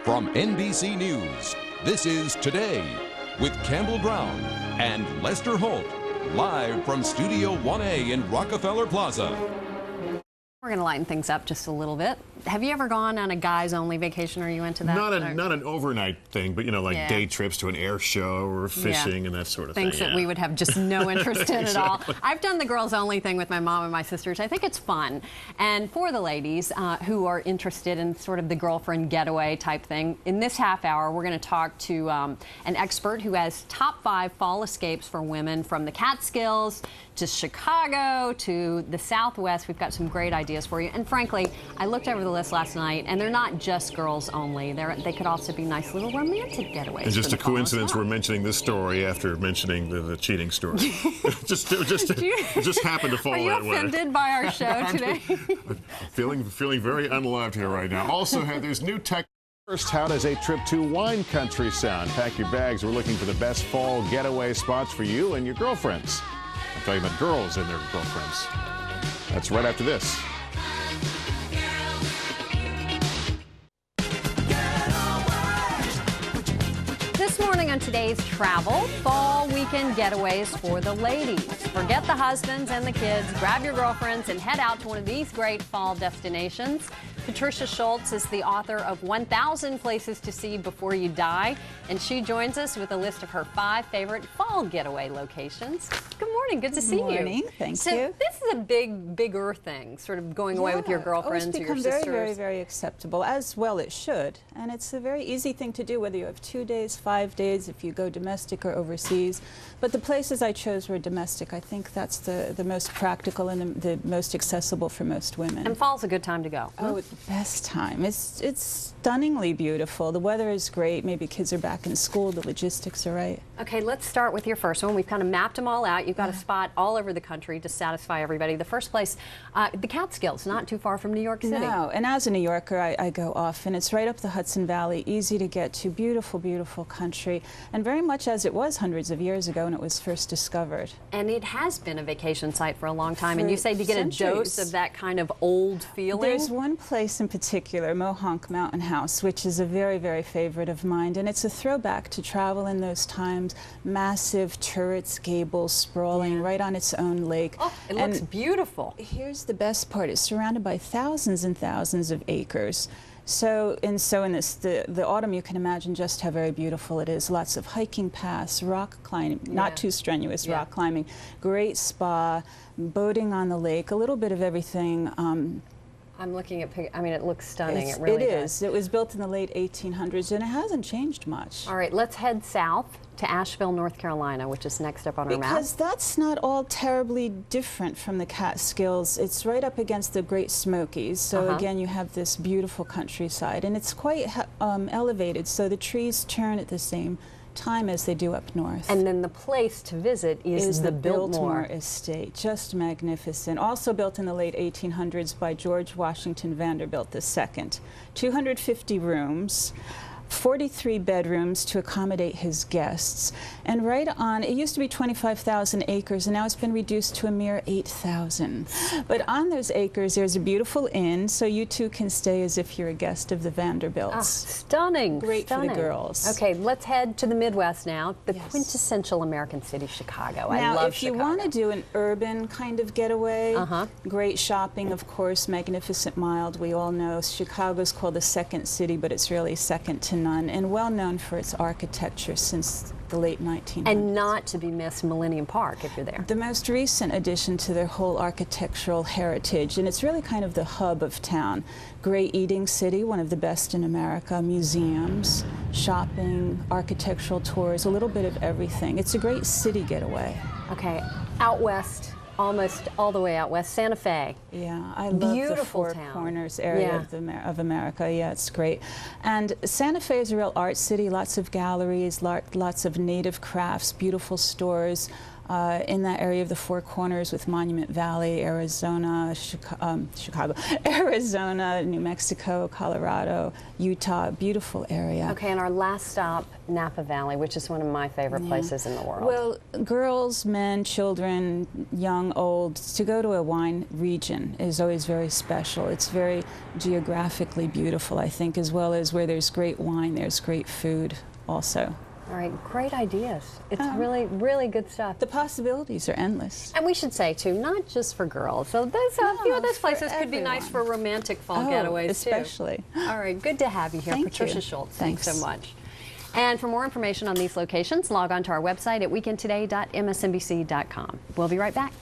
From NBC News, this is Today with Campbell Brown and Lester Holt, live from Studio 1A in Rockefeller Plaza. We're going to lighten things up just a little bit. Have you ever gone on a guys-only vacation, or are you into that? Not an overnight thing, but, you know, like day trips to an air show or fishing and that sort of thing. Things that we would have just no interest in at all. I've done the girls-only thing with my mom and my sisters. I think it's fun. And for the ladies who are interested in sort of the girlfriend getaway type thing, in this half hour, we're going to talk to an expert who has top 5 fall escapes for women from the Catskills to Chicago to the Southwest. We've got some great ideas for you. And frankly, I looked over the list last night, and they're not just girls only. They could also be nice little romantic getaways. It's just a coincidence we're mentioning this story after mentioning the cheating story. it just happened to fall that way. Are you offended by our show today? feeling very unloved here right now. Also, there's new tech. First, how does a trip to wine country sound? Pack your bags. We're looking for the best fall getaway spots for you and your girlfriends. I'm talking about girls and their girlfriends. That's right after this. This morning on Today's Travel, fall weekend getaways for the ladies. Forget the husbands and the kids, grab your girlfriends and head out to one of these great fall destinations. Patricia Schultz is the author of 1,000 Places to See Before You Die, and she joins us with a list of her 5 favorite fall getaway locations. Good morning, good to see you. Good morning, thank you. This is a bigger thing, sort of going away with your girlfriends or your sisters. It's become very acceptable, as well it should. And it's a very easy thing to do, whether you have 2 days, 5 days, if you go domestic or overseas. But the places I chose were domestic. I think that's the most practical and the most accessible for most women. And fall's a good time to go. Oh, it's the best time. It's stunningly beautiful. The weather is great. Maybe kids are back in school. The logistics are right. Okay, let's start with your first one. We've kind of mapped them all out. You've got a spot all over the country to satisfy everybody. The first place, the Catskills, not too far from New York City. No, and as a New Yorker, I go often. It's right up the Hudson Valley, easy to get to, beautiful, beautiful country, and very much as it was hundreds of years ago when it was first discovered. And it has been a vacation site for a long time, and you say to get a dose of that kind of old feeling? There's one place in particular, Mohonk Mountain House, which is a very favorite of mine, and it's a throwback to travel in those times. Massive turrets, gables, sprawling right on its own lake. Oh, it looks beautiful. Here's the best part. It's surrounded by thousands and thousands of acres. So in the autumn, you can imagine just how very beautiful it is. Lots of hiking paths, rock climbing, not too strenuous rock climbing, great spa, boating on the lake, a little bit of everything. I'm looking at, I mean, it looks stunning. It really does. It was built in the late 1800s, and it hasn't changed much. All right, let's head south to Asheville, North Carolina, which is next up on our map. Because that's not all terribly different from the Catskills. It's right up against the Great Smokies. So again, you have this beautiful countryside, and it's quite elevated. So the trees turn at the same time as they do up north. And then the place to visit is the Biltmore Estate, just magnificent. Also built in the late 1800s by George Washington Vanderbilt II. 250 rooms. 43 bedrooms to accommodate his guests. And right on, it used to be 25,000 acres, and now it's been reduced to a mere 8,000. But on those acres, there's a beautiful inn, so you too can stay as if you're a guest of the Vanderbilts. Stunning. Great for the girls. Okay, let's head to the Midwest now, the quintessential American city, Chicago. Now, I love if you want to do an urban kind of getaway, great shopping, of course, magnificent mild. We all know Chicago's called the second city, but it's really second to none, and well known for its architecture since the late 1900s. And not to be missed, Millennium Park, if you're there. The most recent addition to their whole architectural heritage, and it's really kind of the hub of town. Great eating city, one of the best in America, museums, shopping, architectural tours, a little bit of everything. It's a great city getaway. Okay, out west. Almost all the way out west, Santa Fe. Yeah, I love the Four Corners area of America. Yeah, it's great. And Santa Fe is a real art city, lots of galleries, lots of native crafts, beautiful stores. in that area of the Four Corners with Monument Valley, Arizona, Chicago, Arizona, New Mexico, Colorado, Utah. Beautiful area. Okay, and our last stop, Napa Valley, which is one of my favorite places in the world. Well, girls, men, children, young, old, to go to a wine region is always very special. It's very geographically beautiful, I think, as well as where there's great wine, there's great food also. All right, great ideas. It's really, really good stuff. The possibilities are endless. And we should say, too, not just for girls. So there's a few of those for places could be nice everyone. for romantic fall Oh, getaways, especially. too. All right, good to have you here, Thank Patricia you. Schultz. Thanks. So much. And for more information on these locations, log on to our website at weekendtoday.msnbc.com. We'll be right back.